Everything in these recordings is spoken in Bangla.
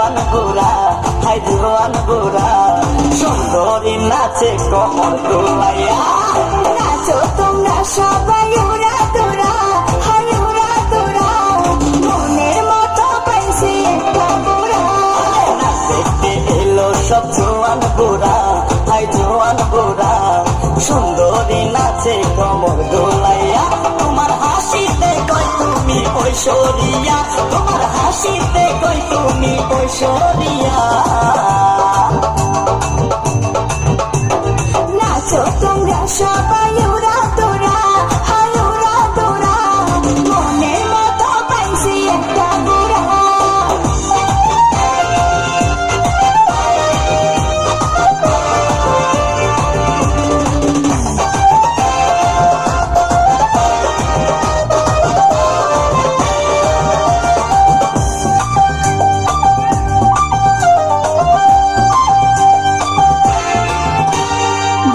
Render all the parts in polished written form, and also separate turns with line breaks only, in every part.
জোয়ান বুড়া, হাই জোয়ান বুড়া, সুন্দরী নাচে কমর দোলাইয়া।
নাচো তোমরা সবাই উড়া তোরা, হাই উড়া তোরা, মনের মতো পাইছে একটা বুড়া।
নাচ দেখতে এলো সব জোয়ান বুড়া, হাই জোয়ান বুড়া, সুন্দরী নাচে কমর দোলাইয়া। তোমার হাসিতে কই তুমি ঐশ্বরিয়া, তোমার হাসিতে কই তুমি ঐশ্বরিয়া।
নাচো তোমরা সবাই উড়া তোরা, হাই উড়া তোরা, মনের মতো পাইছে একটা বুড়া।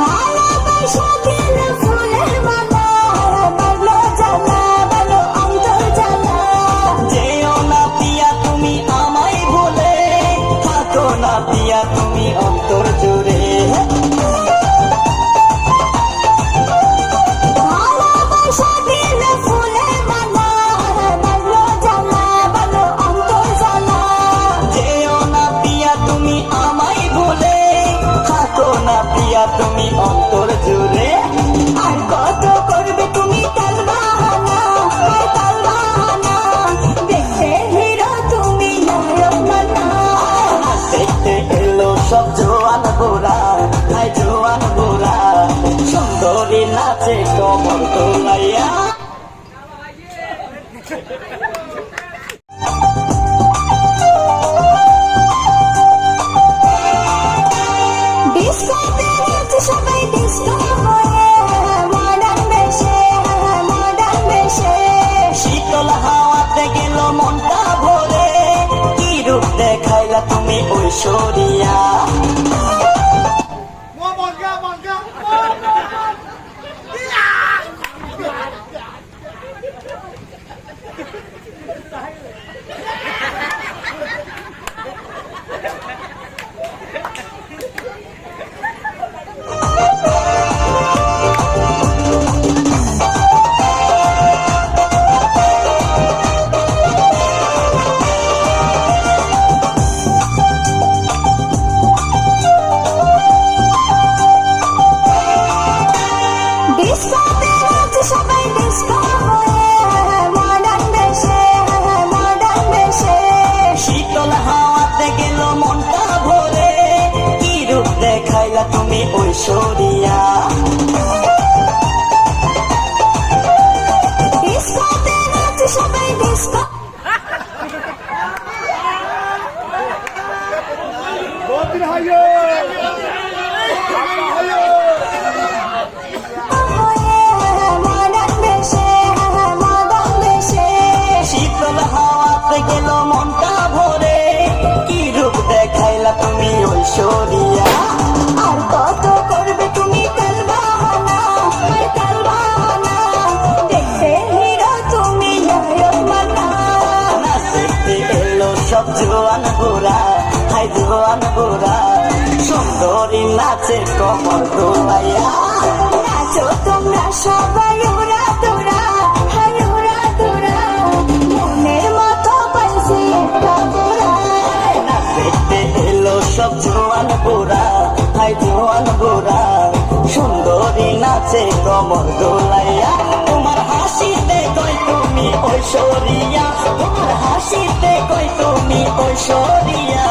ভালোবাসা দিল ফুলের মালা, বাড়লো জ্বালা, বাড়লো অন্তর জ্বালা।
যেও না পিয়া তুমি আমায় ভুলে, থাকো না পিয়া তুমি অন্তর জুড়ে।
ভালোবাসা দিল ফুলের মালা, বাড়লো জ্বালা, বাড়লো অন্তর জ্বালা।
যেও না পিয়া তুমি আমায় ভুলে, থাকো না পিয়া তুমি অন্তর জুড়ে।
আর কত করবে তুমি তাল বাহানা, আর তাল বাহানা, দেখতে হিরো তুমি নায়ক মানা।
দেখতে এলো সব জোয়ান বুড়া, হাই জোয়ান বুড়া, সুন্দরী নাচে কমর দোলাইয়া।
ডিস্কোতে নাচে সবাই ডিস্কো হয়ে, মডার্ন বেশে, মডার্ন বেশে।
শীতল হাওয়াতে গেল মনটা ভরে, কি রূপ দেখাইলা তুমি ঐশ্বরিয়া।
ডিস্কোতে নাচে সবাই ডিস্কো হয়ে, মডার্ন বেশে, মডার্ন বেশে।
শীতল হাওয়াতে গেল মনটা ভরে, কি রূপ দেখাইলা তুমি ঐশ্বরিয়া।
ডিস্কোতে নাচে সবাই ডিস্কো মডার্ন বেশে, মডার্ন বেশে।
শীতল হাওয়াতে গেল মনটা ভরে, কি রূপ দেখাইলা তুমি ঐশ্বরিয়া।
আর কত করবে তুমি তাল বাহানা, আর তাল বাহানা, দেখতে হিরো তুমি নায়ক মানা।
নাচ দেখতে এলো সব জোয়ান বুড়া, হাই জোয়ান বুড়া, সুন্দরী নাচে কমর দোলাইয়া।
নাচো তোমরা সবাই উড়া তোরা, হাই উড়া তোরা, মনের মতো পাইছে একটা বুড়া।
নাচ দেখতে এলো সব জোয়ান বুড়া, হাই জোয়ান বুড়া, সুন্দরী নাচে কমর দোলাইয়া। তোমার হাসিতে কই তুমি ঐশ্বরিয়া, তোমার হাসিতে কই তুমি ঐশ্বরিয়া।